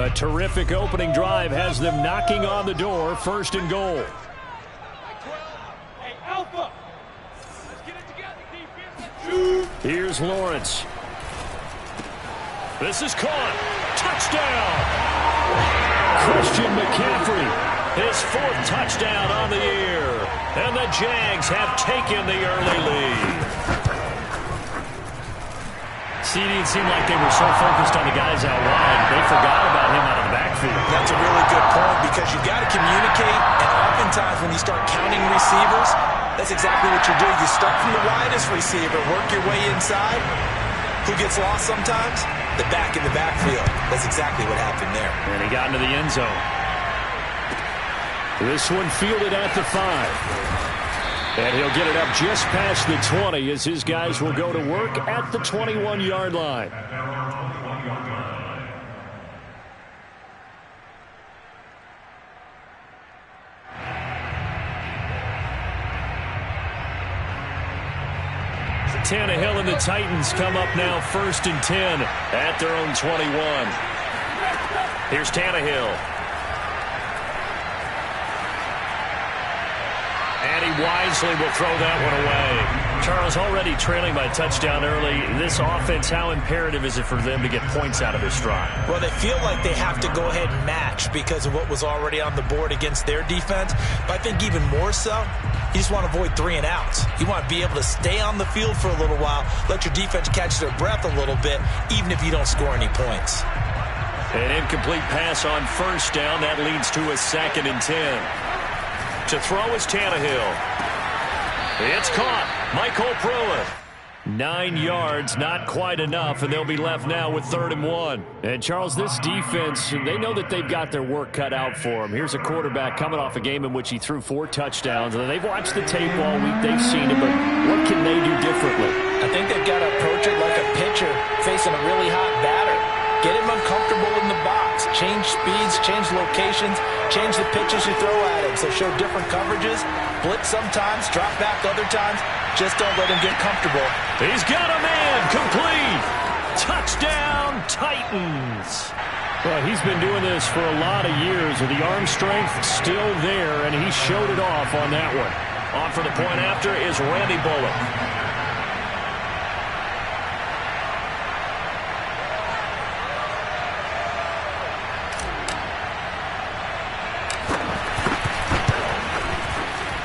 A terrific opening drive has them knocking on the door, 1st and goal. Here's Lawrence. This is caught. Touchdown! Christian McCaffrey, his 4th touchdown on the year. And the Jags have taken the early lead. It seemed like they were so focused on the guys out wide, they forgot about him out of the backfield. That's a really good point because you've got to communicate, and oftentimes when you start counting receivers, that's exactly what you do. You start from the widest receiver, work your way inside. Who gets lost sometimes? The back in the backfield. That's exactly what happened there. And he got into the end zone. This one fielded at the 5. And he'll get it up just past the 20 as his guys will go to work at the 21-yard line. Tannehill and the Titans come up now 1st and 10 at their own 21. Here's Tannehill. And he wisely will throw that one away. Charles, already trailing by touchdown early. This offense, how imperative is it for them to get points out of this drive? Well, they feel like they have to go ahead and match because of what was already on the board against their defense. But I think even more so, you just want to avoid 3 and outs. You want to be able to stay on the field for a little while, let your defense catch their breath a little bit, even if you don't score any points. An incomplete pass on 1st down. That leads to a 2nd and 10. To throw is Tannehill. It's caught. Michael Pruitt. 9 yards, not quite enough, and they'll be left now with 3rd and 1. And, Charles, this defense, they know that they've got their work cut out for them. Here's a quarterback coming off a game in which he threw 4 touchdowns. And they've watched the tape all week. They've seen it, but what can they do differently? I think they've got to approach it like a pitcher facing a really hot batter. Get him uncomfortable in the box. Change speeds, change locations, change the pitches you throw at him. So show different coverages. Blitz sometimes, drop back other times. Just don't let him get comfortable. He's got a man. Complete. Touchdown, Titans. Well, he's been doing this for a lot of years, with the arm strength still there, and he showed it off on that one. On for the point after is Randy Bullock.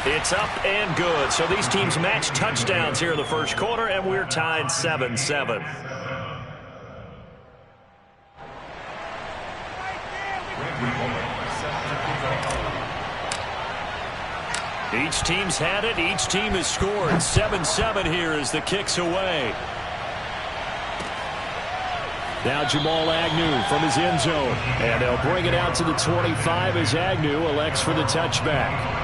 It's up and good. So these teams match touchdowns here in the 1st quarter, and we're tied 7-7. Each team's had it. Each team has scored. 7-7 here as the kick's away. Now Jamal Agnew from his end zone. And they'll bring it out to the 25 as Agnew elects for the touchback.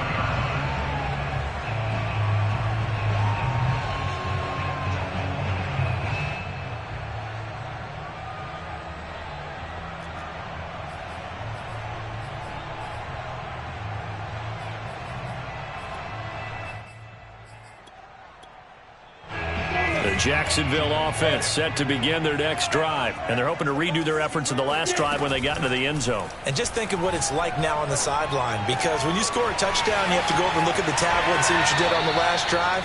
Jacksonville offense set to begin their next drive, and they're hoping to redo their efforts in the last drive when they got into the end zone. And just think of what it's like now on the sideline, because when you score a touchdown, you have to go over and look at the tablet and see what you did on the last drive.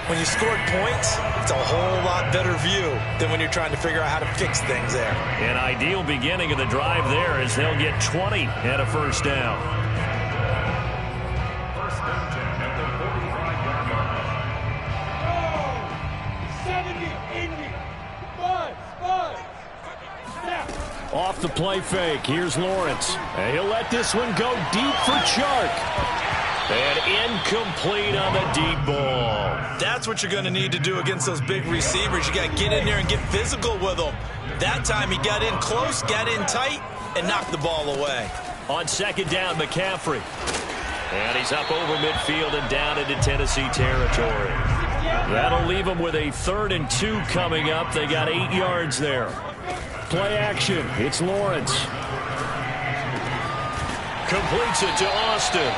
When you scored points, it's a whole lot better view than when you're trying to figure out how to fix things there. An ideal beginning of the drive there as they'll get 20 at a 1st down. Off the play fake, here's Lawrence. And he'll let this one go deep for Chark. And incomplete on the deep ball. That's what you're going to need to do against those big receivers. You got to get in there and get physical with them. That time he got in close, got in tight, and knocked the ball away. On 2nd down, McCaffrey. And he's up over midfield and down into Tennessee territory. That'll leave them with a 3rd and 2 coming up. They got 8 yards there. Play action. It's Lawrence. Completes it to Austin.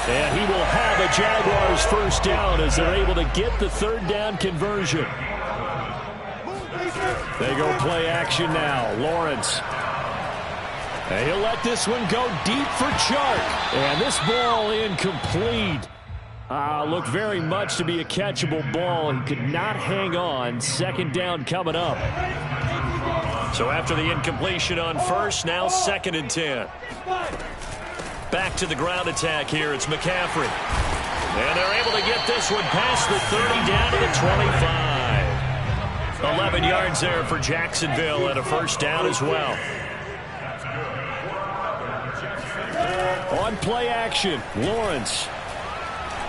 And he will have a Jaguars 1st down as they're able to get the 3rd down conversion. They go play action now. Lawrence. And he'll let this one go deep for Chark. And this ball incomplete. Looked very much to be a catchable ball. He could not hang on. Second down coming up. So after the incompletion on first, now 2nd and 10. Back to the ground attack here. It's McCaffrey. And they're able to get this one past the 30 down to the 25. 11 yards there for Jacksonville and a first down as well. On play action, Lawrence.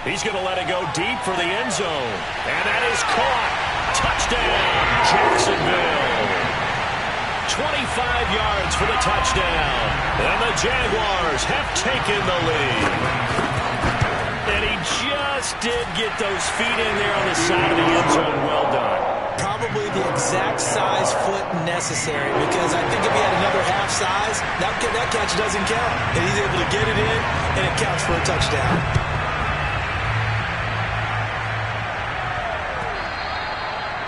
He's going to let it go deep for the end zone. And that is caught. Touchdown, Jacksonville. 25 yards for the touchdown. And the Jaguars have taken the lead. And he just did get those feet in there on the side of the end zone. Well done. Probably the exact size foot necessary, because I think if he had another half size, that catch doesn't count. And he's able to get it in, and it counts for a touchdown.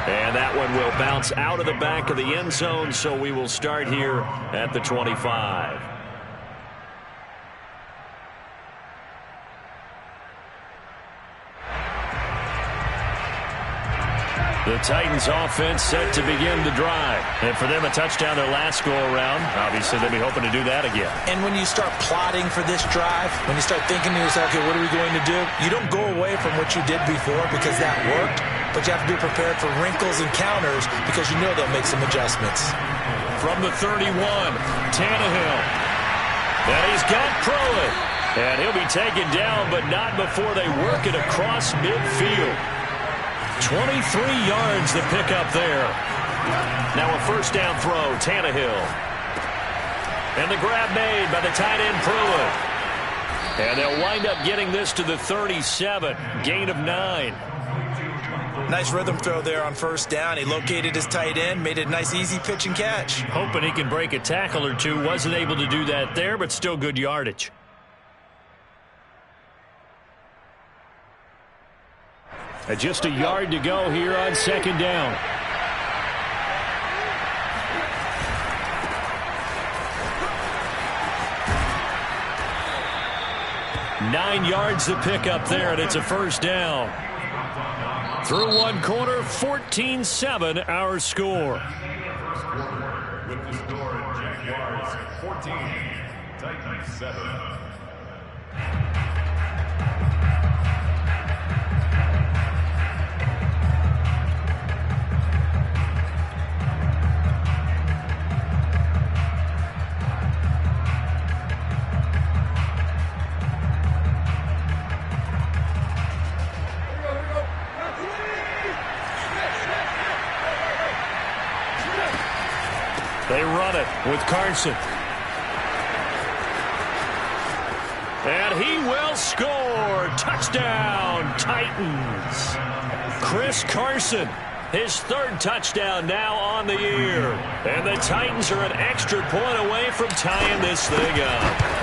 And that one will bounce out of the back of the end zone, so we will start here at the 25. The Titans offense set to begin the drive. And for them, a touchdown their last go-around. Obviously, they'll be hoping to do that again. And when you start plotting for this drive, when you start thinking to yourself, okay, what are we going to do? You don't go away from what you did before because that worked, but you have to be prepared for wrinkles and counters because you know they'll make some adjustments. From the 31, Tannehill. And he's got Pruitt. And he'll be taken down, but not before they work it across midfield. 23 yards the pickup there. Now a first down throw, Tannehill. And the grab made by the tight end Pruitt. And they'll wind up getting this to the 37. Gain of 9. Nice rhythm throw there on first down. He located his tight end, made it a nice easy pitch and catch. Hoping he can break a tackle or two. Wasn't able to do that there, but still good yardage. Just a yard to go here on second down. Nine yards to pick up there, and it's a first down. Through one quarter, 14-7 our score. With the score, Jaguars 14, Titans 7. They run it with Carson. And he will score. Touchdown, Titans. Chris Carson, his third touchdown now on the year. And the Titans are an extra point away from tying this thing up.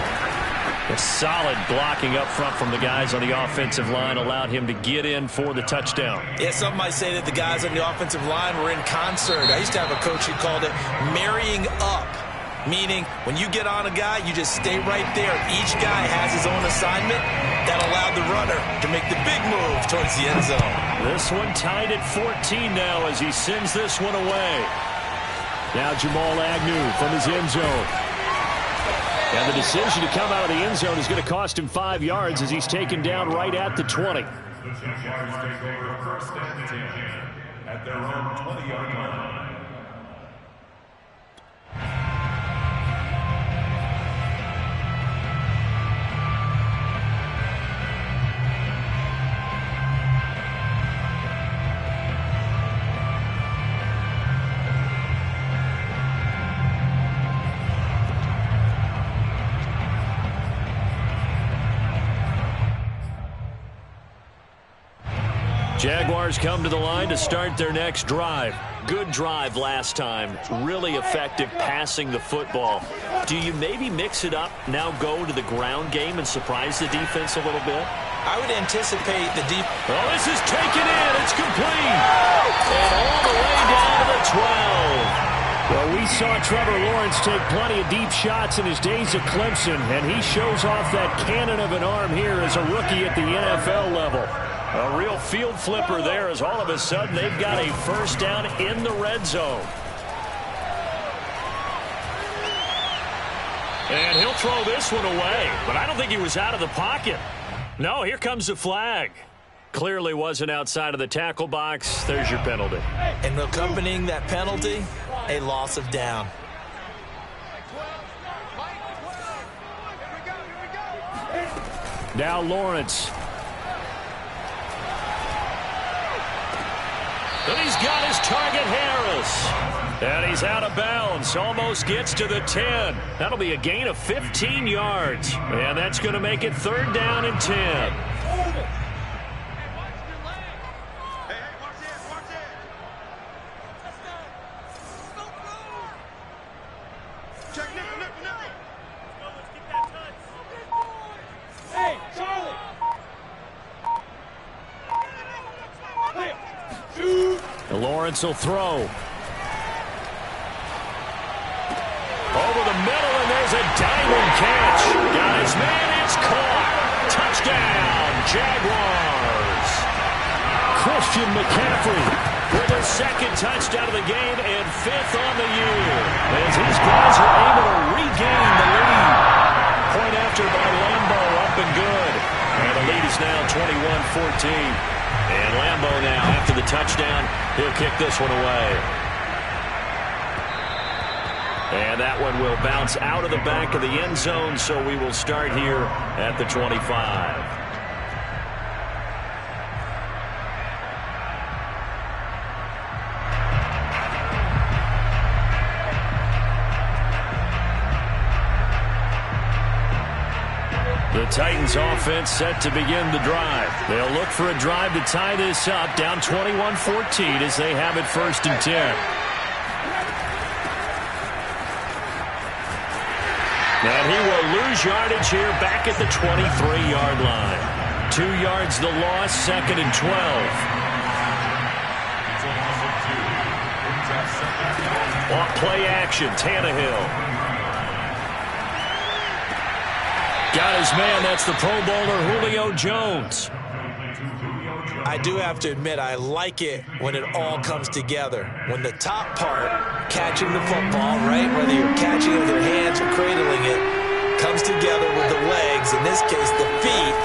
A solid blocking up front from the guys on the offensive line allowed him to get in for the touchdown. Yeah, some might say that the guys on the offensive line were in concert. I used to have a coach who called it marrying up, meaning when you get on a guy, you just stay right there. Each guy has his own assignment that allowed the runner to make the big move towards the end zone. This one tied at 14 now as he sends this one away. Now Jamal Agnew from his end zone. And the decision to come out of the end zone is going to cost him 5 yards as he's taken down right at the 20. The Jaguars take over first and 10 at their own 20-yard line. Jaguars come to the line to start their next drive. Good drive last time. Really effective passing the football. Do you maybe mix it up, now go to the ground game and surprise the defense a little bit? I would anticipate the deep. Oh, this is taken in. It's complete. And all the way down to the 12. Well, we saw Trevor Lawrence take plenty of deep shots in his days at Clemson, and he shows off that cannon of an arm here as a rookie at the NFL level. A real field flipper there as all of a sudden they've got a first down in the red zone. And he'll throw this one away, but I don't think he was out of the pocket. No, here comes the flag. Clearly wasn't outside of the tackle box. There's your penalty. And accompanying that penalty, a loss of down. Now Lawrence. And he's got his target, Harris. And he's out of bounds. Almost gets to the 10. That'll be a gain of 15 yards. And that's going to make it 3rd down and 10. Lawrence will throw. Over the middle, and there's a diamond catch. Got his man, it's caught. Touchdown, Jaguars. Christian McCaffrey with a 2nd touchdown of the game and 5th on the year. As these guys are able to regain the lead. Point after by Lambeau, up and good. And the lead is now 21-14. And Lambeau now, after the touchdown, he'll kick this one away. And that one will bounce out of the back of the end zone, so we will start here at the 25. The Titans offense set to begin the drive. They'll look for a drive to tie this up, down 21-14 as they have it 1st and 10. And he will lose yardage here back at the 23-yard line. 2 yards the loss, 2nd and 12. Off play action, Tannehill. Got his man, that's the Pro Bowler Julio Jones. I do have to admit, I like it when it all comes together. When the top part, catching the football, right, whether you're catching it with your hands or cradling it, comes together with the legs, in this case the feet,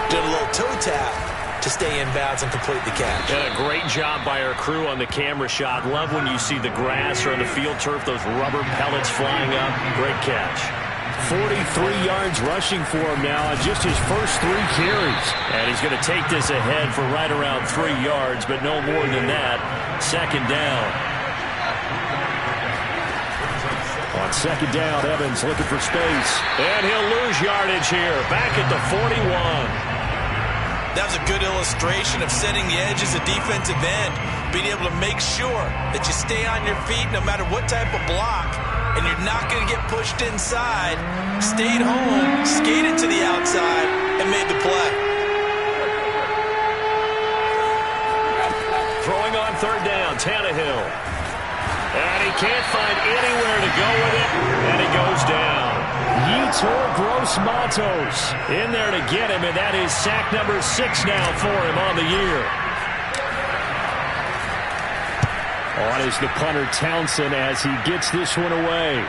did a little toe tap to stay in bounds and complete the catch. And a great job by our crew on the camera shot. Love when you see the grass or on the field turf, those rubber pellets flying up. Great catch. 43 yards rushing for him now on just his first 3 carries. And he's going to take this ahead for right around 3 yards, but no more than that. 2nd down. On 2nd down, Evans looking for space. And he'll lose yardage here, back at the 41. That was a good illustration of setting the edge as a defensive end, being able to make sure that you stay on your feet no matter what type of block, and you're not going to get pushed inside. Stayed home, skated to the outside, and made the play. Throwing on 3rd down, Tannehill. And he can't find anywhere to go with it, and he goes down. Yetur Gross-Matos in there to get him, and that is sack number 6 now for him on the year. On is the punter Townsend as he gets this one away.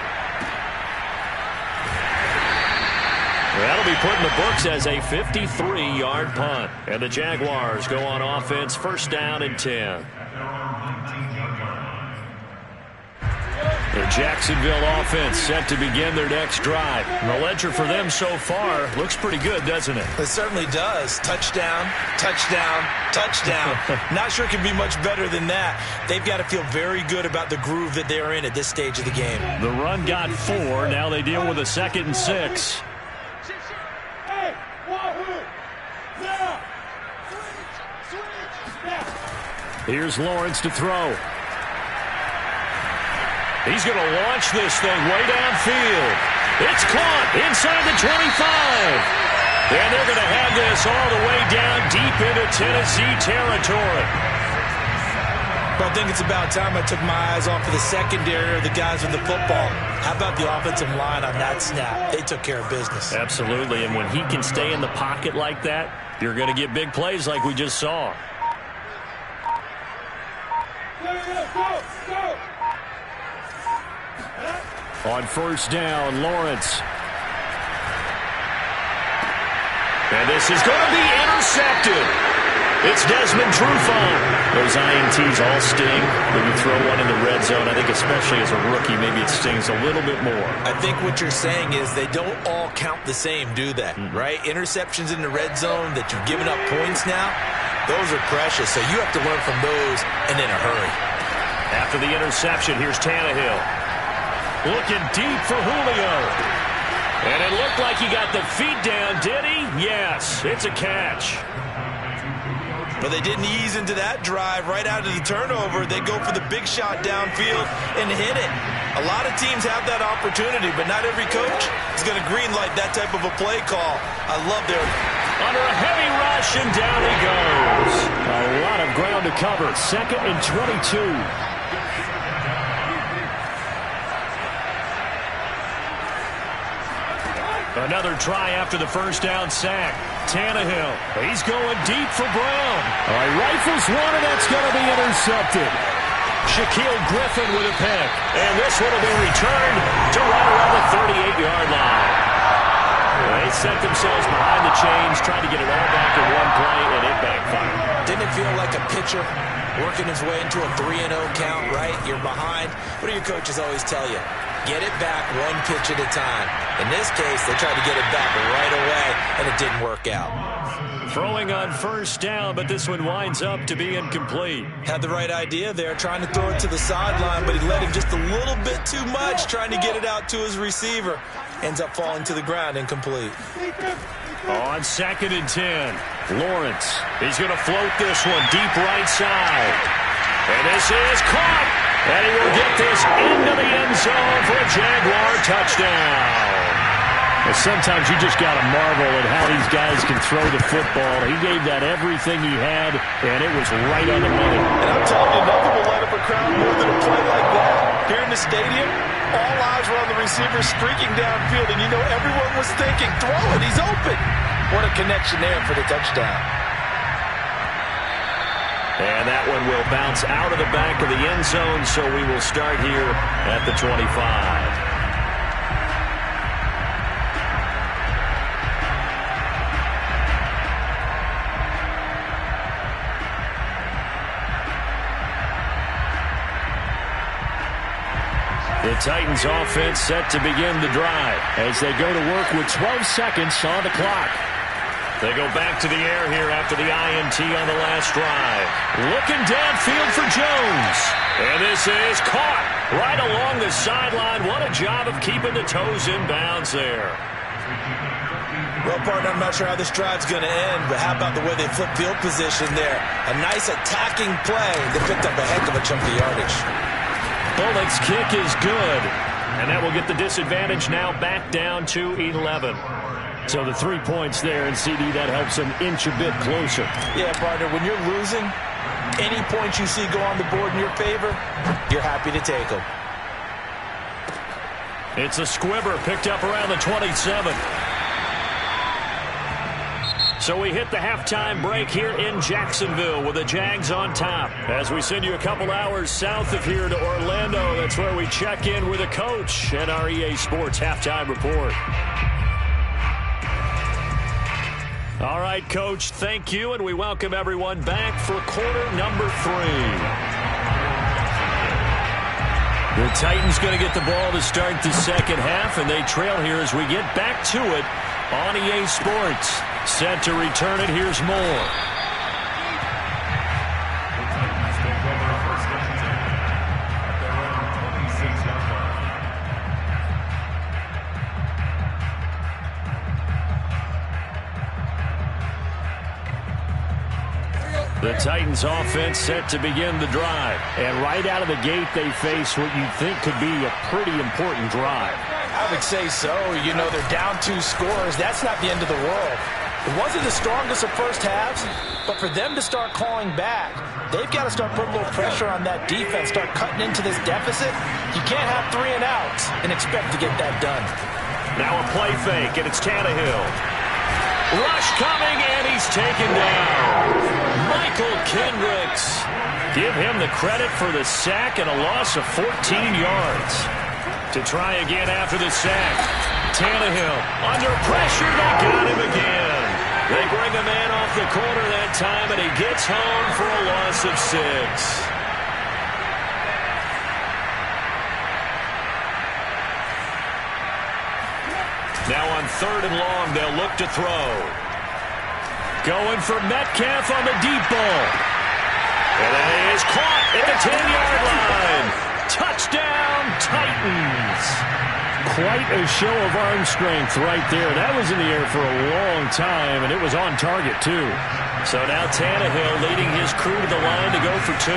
That'll be put in the books as a 53-yard punt. And the Jaguars go on offense, 1st down and 10. The Jacksonville offense set to begin their next drive. The ledger for them so far looks pretty good, doesn't it? It certainly does. Touchdown, touchdown, touchdown. Not sure it can be much better than that. They've got to feel very good about the groove that they're in at this stage of the game. The run got 4. Now they deal with a 2nd and 6. Here's Lawrence to throw. He's going to launch this thing way downfield. It's caught inside the 25. And they're going to have this all the way down deep into Tennessee territory. Well, I think it's about time I took my eyes off of the secondary or the guys with the football. How about the offensive line on that snap? They took care of business. Absolutely, and when he can stay in the pocket like that, you're going to get big plays like we just saw. On first down, Lawrence. And this is going to be intercepted. It's Desmond Trufant. Those INTs all sting when you throw one in the red zone. I think especially as a rookie, maybe it stings a little bit more. I think what you're saying is they don't all count the same, do they? Right? Interceptions in the red zone that you've given up points now, those are precious. So you have to learn from those and in a hurry. After the interception, here's Tannehill. Looking deep for Julio. And it looked like he got the feet down, did he? Yes, it's a catch. But they didn't ease into that drive right out of the turnover. They go for the big shot downfield and hit it. A lot of teams have that opportunity, but not every coach is going to greenlight that type of a play call. I love their... Under a heavy rush, and down he goes. A lot of ground to cover. 2nd and 22. Another try after the first down sack. Tannehill, he's going deep for Brown. All right, rifles one, and that's going to be intercepted. Shaquille Griffin with a pick. And this one will be returned to right around the 38-yard line. They set themselves behind the chains, trying to get it all back in one play, and it backfired. Didn't it feel like a pitcher working his way into a 3-0 count, right? You're behind. What do your coaches always tell you? Get it back one pitch at a time. In this case, they tried to get it back right away, and it didn't work out. Throwing on first down, but this one winds up to be incomplete. Had the right idea there, trying to throw it to the sideline, but he let him just a little bit too much, trying to get it out to his receiver. Ends up falling to the ground, incomplete. On 2nd and 10, Lawrence. He's going to float this one deep right side. And this is caught. And he will get this into the end zone for a Jaguar touchdown. Well, sometimes you just got to marvel at how these guys can throw the football. He gave that everything he had, and it was right on the money. And I'm telling you, nothing will light up a crowd more than a play like that. Here in the stadium, all eyes were on the receiver streaking downfield, and you know everyone was thinking, throw it, he's open. What a connection there for the touchdown. And that one will bounce out of the back of the end zone, so we will start here at the 25. The Titans offense set to begin the drive as they go to work with 12 seconds on the clock. They go back to the air here after the INT on the last drive. Looking downfield for Jones. And this is caught right along the sideline. What a job of keeping the toes in bounds there. Well, partner, I'm not sure how this drive's going to end, but how about the way they flip field position there? A nice attacking play that picked up a heck of a chunk of yardage. Bullock's kick is good. And that will get the disadvantage now back down to 11. So the 3 points there, and CD, that helps them inch a bit closer. Yeah, partner, when you're losing, any points you see go on the board in your favor, you're happy to take them. It's a squibber picked up around the 27. So we hit the halftime break here in Jacksonville with the Jags on top. As we send you a couple hours south of here to Orlando, that's where we check in with a coach and our EA Sports halftime report. All right, Coach, thank you, and we welcome everyone back for quarter number 3. The Titans going to get the ball to start the second half, and they trail here as we get back to it on EA Sports. Set to return it, here's Moore. The Titans offense set to begin the drive. And right out of the gate, they face what you think could be a pretty important drive. I would say so. You know, they're down 2 scores. That's not the end of the world. It wasn't the strongest of first halves, but for them to start clawing back, they've got to start putting a little pressure on that defense, start cutting into this deficit. You can't have 3 and outs and expect to get that done. Now a play fake, and it's Tannehill. Rush coming, and he's taken down. Michael Kendricks. Give him the credit for the sack and a loss of 14 yards. To try again after the sack. Tannehill under pressure. They got him again. They bring a man off the corner that time, and he gets home for a loss of 6. Now on 3rd and long, they'll look to throw. Going for Metcalf on the deep ball. And that is caught at the 10-yard line. Touchdown, Titans. Quite a show of arm strength right there. That was in the air for a long time, and it was on target, too. So now Tannehill leading his crew to the line to go for 2.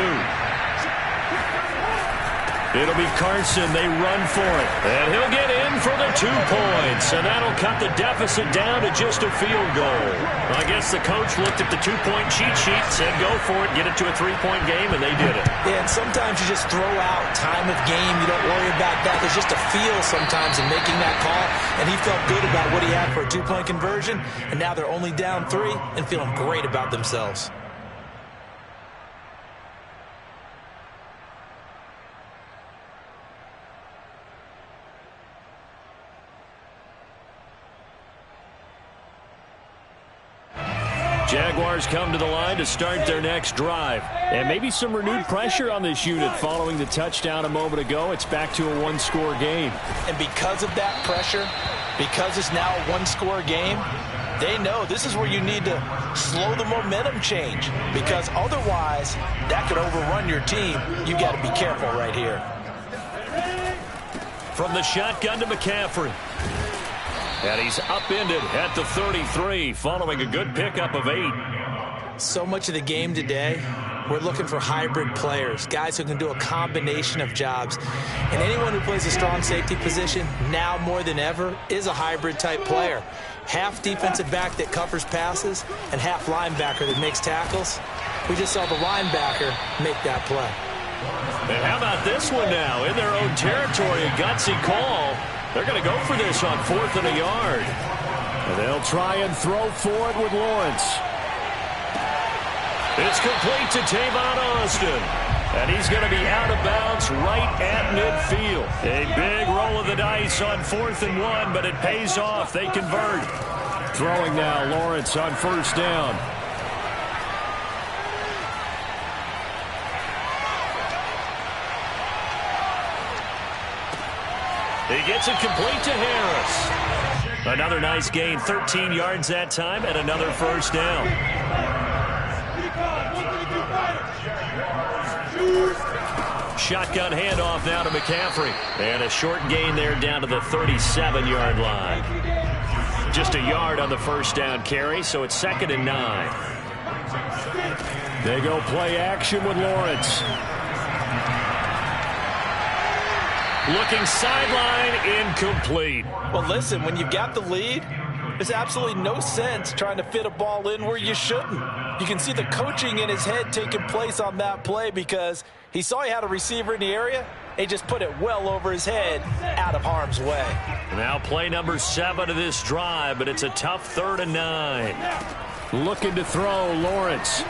It'll be Carson. They run for it. And he'll get in for the 2 points. And that'll cut the deficit down to just a field goal. I guess the coach looked at the 2-point cheat sheet, said go for it, get it to a 3-point game, and they did it. Yeah, and sometimes you just throw out time of game. You don't worry about that. There's just a feel sometimes in making that call. And he felt good about what he had for a 2-point conversion. And now they're only down 3 and feeling great about themselves. Jaguars come to the line to start their next drive. And maybe some renewed pressure on this unit following the touchdown a moment ago. It's back to a 1-score game. And because of that pressure, because it's now a 1-score game, they know this is where you need to slow the momentum change. Because otherwise, that could overrun your team. You got to be careful right here. From the shotgun to McCaffrey. And he's upended at the 33 following a good pickup of 8. So much of the game today, we're looking for hybrid players, guys who can do a combination of jobs. And anyone who plays a strong safety position, now more than ever, is a hybrid type player. Half defensive back that covers passes and half linebacker that makes tackles. We just saw the linebacker make that play. And how about this one now? In their own territory, a gutsy call. They're going to go for this on 4th and a yard. And they'll try and throw for it with Lawrence. It's complete to Tavon Austin. And he's going to be out of bounds right at midfield. A big roll of the dice on 4th and 1, but it pays off. They convert. Throwing now, Lawrence on 1st down. He gets it complete to Harris. Another nice gain, 13 yards that time, and another 1st down. Shotgun handoff now to McCaffrey. And a short gain there down to the 37-yard line. Just a yard on the 1st down carry, so it's 2nd and 9. They go play action with Lawrence. Looking sideline, incomplete. Well, listen, when you've got the lead, there's absolutely no sense trying to fit a ball in where you shouldn't. You can see the coaching in his head taking place on that play because he saw he had a receiver in the area. He just put it well over his head, out of harm's way. Now play number 7 of this drive, but it's a tough 3rd and 9. Looking to throw, Lawrence.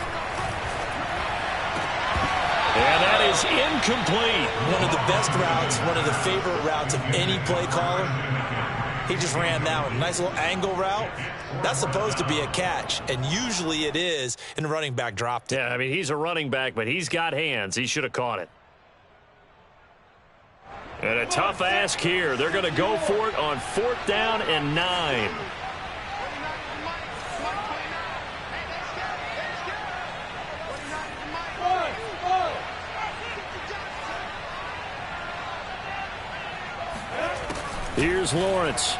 And that is incomplete. One of the best routes, one of the favorite routes of any play caller. He just ran that one. Nice little angle route. That's supposed to be a catch, and usually it is, and the running back dropped it. Yeah, I mean, he's a running back, but he's got hands. He should have caught it. And a tough ask here. They're going to go for it on 4th down and 9. Here's Lawrence.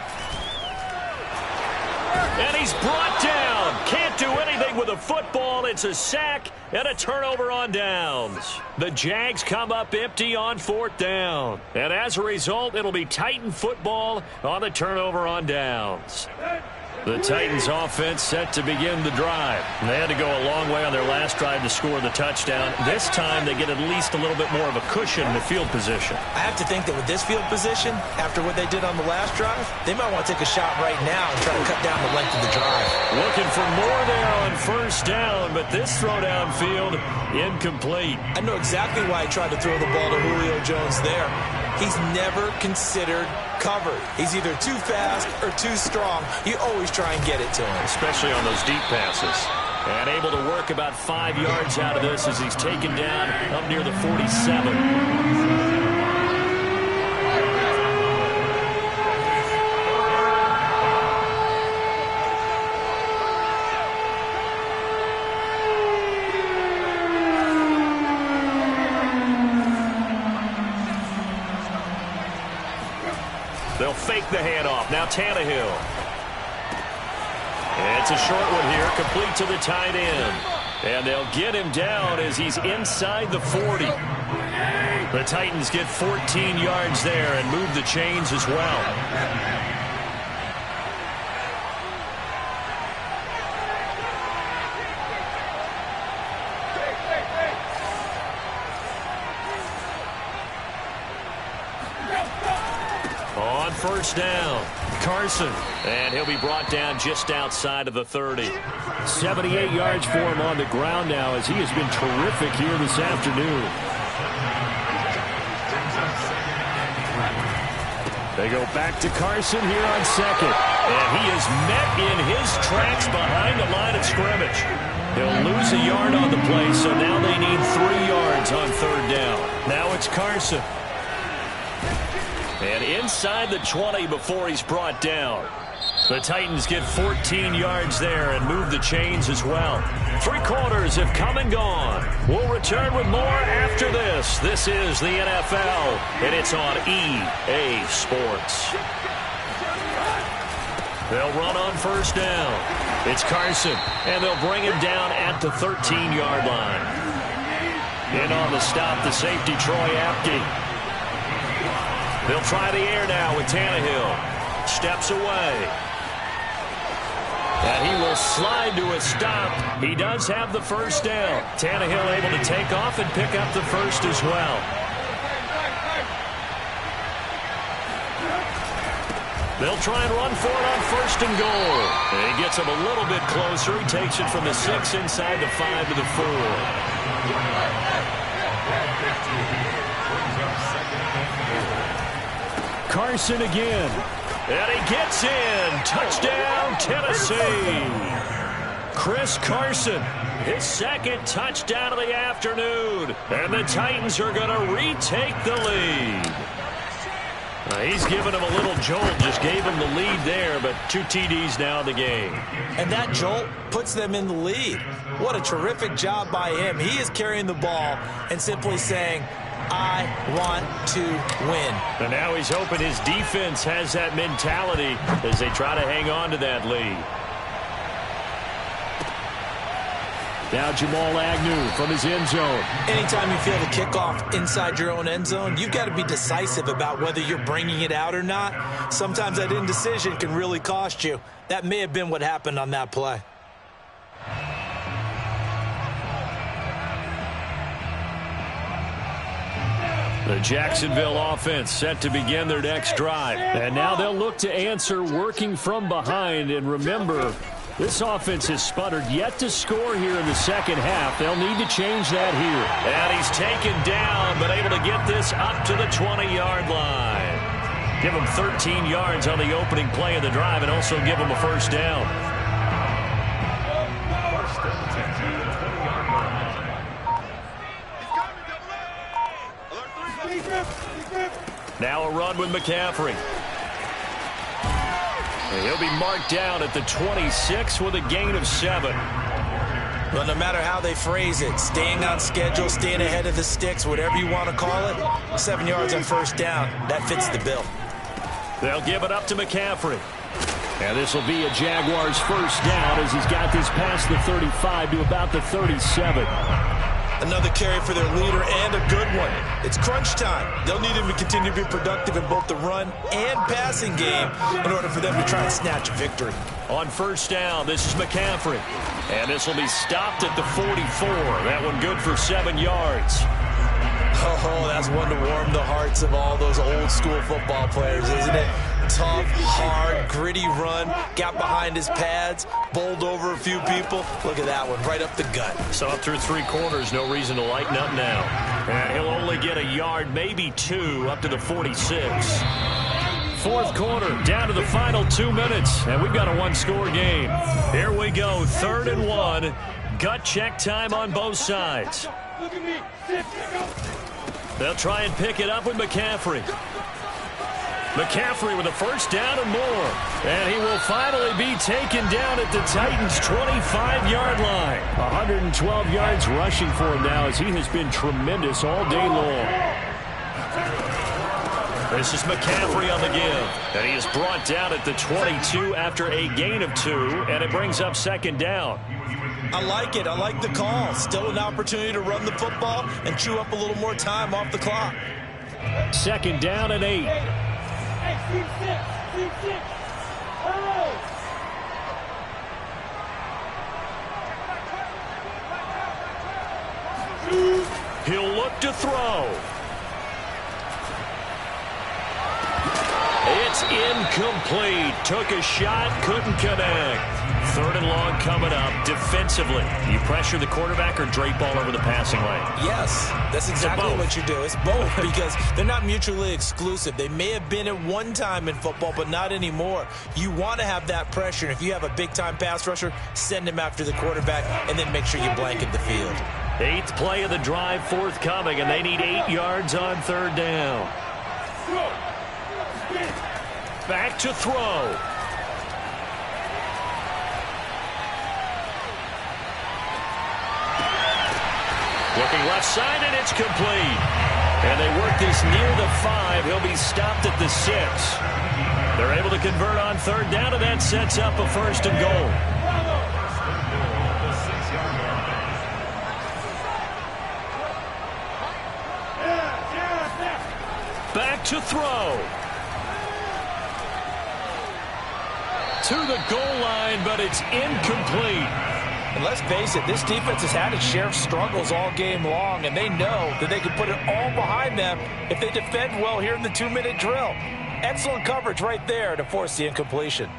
And he's brought down. Can't do anything with a football. It's a sack and a turnover on downs. The Jags come up empty on 4th down. And as a result, it'll be Titan football on the turnover on downs. The Titans offense set to begin the drive. They had to go a long way on their last drive to score the touchdown. This time they get at least a little bit more of a cushion in the field position. I have to think that with this field position, after what they did on the last drive, they might want to take a shot right now and try to cut down the length of the drive. Looking for more there on first down, but this throw downfield incomplete. I know exactly why he tried to throw the ball to Julio Jones there. He's never considered covered. He's either too fast or too strong. You always try and get it to him. Especially on those deep passes. And able to work about 5 yards out of this as he's taken down up near the 47. They'll fake the handoff. Now Tannehill. It's a short one here, complete to the tight end. And they'll get him down as he's inside the 40. The Titans get 14 yards there and move the chains as well. On first down, Carson, and he'll be brought down just outside of the 30. 78 yards for him on the ground now as he has been terrific here this afternoon. They go back to Carson here on second, and he is met in his tracks behind the line of scrimmage. He'll lose a yard on the play, so now they need 3 yards on third down. Now it's Carson. And inside the 20 before he's brought down. The Titans get 14 yards there and move the chains as well. 3 quarters have come and gone. We'll return with more after this. This is the NFL, and it's on EA Sports. They'll run on first down. It's Carson, and they'll bring him down at the 13-yard line. In on the stop, the safety, Troy Apke. They'll try the air now with Tannehill. Steps away. And he will slide to a stop. He does have the first down. Tannehill able to take off and pick up the first as well. They'll try and run for it on first and goal. And he gets him a little bit closer. He takes it from the 6 inside the 5 to the 4. Carson again. And he gets in. Touchdown, Tennessee. Chris Carson, his second touchdown of the afternoon. And the Titans are going to retake the lead. He's given him a little jolt, just gave him the lead there, but 2 TDs now in the game. And that jolt puts them in the lead. What a terrific job by him. He is carrying the ball and simply saying, I want to win. And now he's hoping his defense has that mentality as they try to hang on to that lead. Now Jamal Agnew from his end zone. Anytime you feel the kickoff inside your own end zone, you've got to be decisive about whether you're bringing it out or not. Sometimes that indecision can really cost you. That may have been what happened on that play. The Jacksonville offense set to begin their next drive. And now they'll look to answer working from behind. And remember, this offense has sputtered yet to score here in the second half. They'll need to change that here. And he's taken down, but able to get this up to the 20-yard line. Give him 13 yards on the opening play of the drive and also give him a first down. Now a run with McCaffrey. And he'll be marked down at the 26 with a gain of 7. Well, no matter how they phrase it, staying on schedule, staying ahead of the sticks, whatever you want to call it, 7 yards on first down, that fits the bill. They'll give it up to McCaffrey. And this will be a Jaguars first down as he's got this past the 35 to about the 37. Another carry for their leader and a good one. It's crunch time. They'll need him to continue to be productive in both the run and passing game in order for them to try and snatch a victory. On first down, this is McCaffrey. And this will be stopped at the 44. That one good for 7 yards. Oh, that's one to warm the hearts of all those old school football players, isn't it? Tough, hard, gritty run, got behind his pads, bowled over a few people. Look at that one, right up the gut. So up through 3 quarters, no reason to lighten up now. And he'll only get a yard, maybe 2, up to the 46. Fourth quarter, down to the final 2 minutes, and we've got a one-score game. Here we go, 3rd and 1. Gut check time on both sides. They'll try and pick it up with McCaffrey. McCaffrey with a first down and more. And he will finally be taken down at the Titans' 25-yard line. 112 yards rushing for him now as he has been tremendous all day long. This is McCaffrey on the give. And he is brought down at the 22 after a gain of 2. And it brings up 2nd down. I like it. I like the call. Still an opportunity to run the football and chew up a little more time off the clock. 2nd down and 8. He'll look to throw. It's incomplete. Took a shot, couldn't connect. 3rd and long coming up. Defensively, you pressure the quarterback or drape all over the passing lane? Yes, that's exactly what you do. It's both because they're not mutually exclusive. They may have been at one time in football, but not anymore. You want to have that pressure. And if you have a big-time pass rusher, send him after the quarterback and then make sure you blanket the field. 8th play of the drive forthcoming, and they need 8 yards on 3rd down. Back to throw. Looking left side, and it's complete. And they work this near the 5. He'll be stopped at the 6. They're able to convert on 3rd down, and that sets up a 1st and goal. Back to throw. To the goal line, but it's incomplete. And let's face it, this defense has had its share of struggles all game long, and they know that they can put it all behind them if they defend well here in the 2-minute drill. Excellent coverage right there to force the incompletion.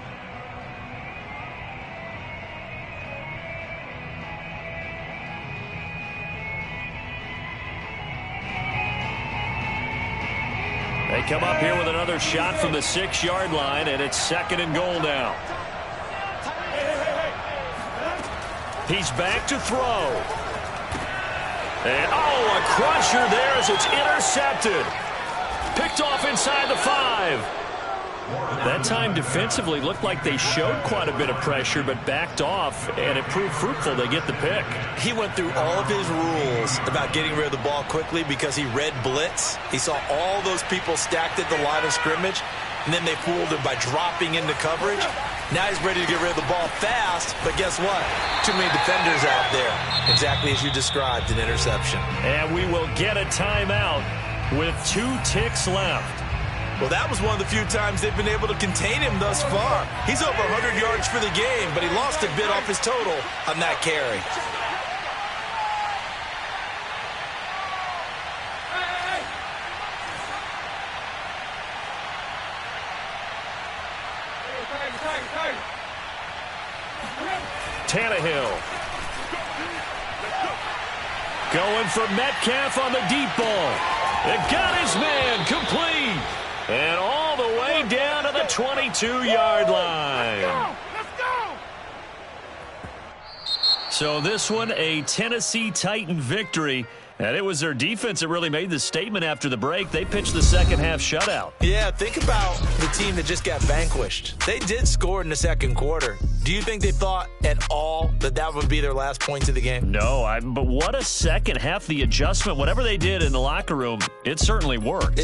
They come up here with another shot from the 6-yard line, and it's 2nd and goal now. He's back to throw. And, a crusher there as it's intercepted. Picked off inside the 5. That time defensively looked like they showed quite a bit of pressure, but backed off, and it proved fruitful. They get the pick. He went through all of his rules about getting rid of the ball quickly because he read blitz. He saw all those people stacked at the line of scrimmage, and then they fooled him by dropping into coverage. Now he's ready to get rid of the ball fast, but guess what? Too many defenders out there. Exactly as you described, an interception. And we will get a timeout with 2 ticks left. Well, that was one of the few times they've been able to contain him thus far. He's over 100 yards for the game, but he lost a bit off his total on that carry. Tannehill. Going for Metcalf on the deep ball. It got his man complete. And all the way down to the 22-yard line. Let's go! So this one, a Tennessee Titan victory. And it was their defense that really made the statement after the break. They pitched the second half shutout. Yeah, think about the team that just got vanquished. They did score in the second quarter. Do you think they thought at all that that would be their last points of the game? No, but what a second half. The adjustment, whatever they did in the locker room, it certainly worked.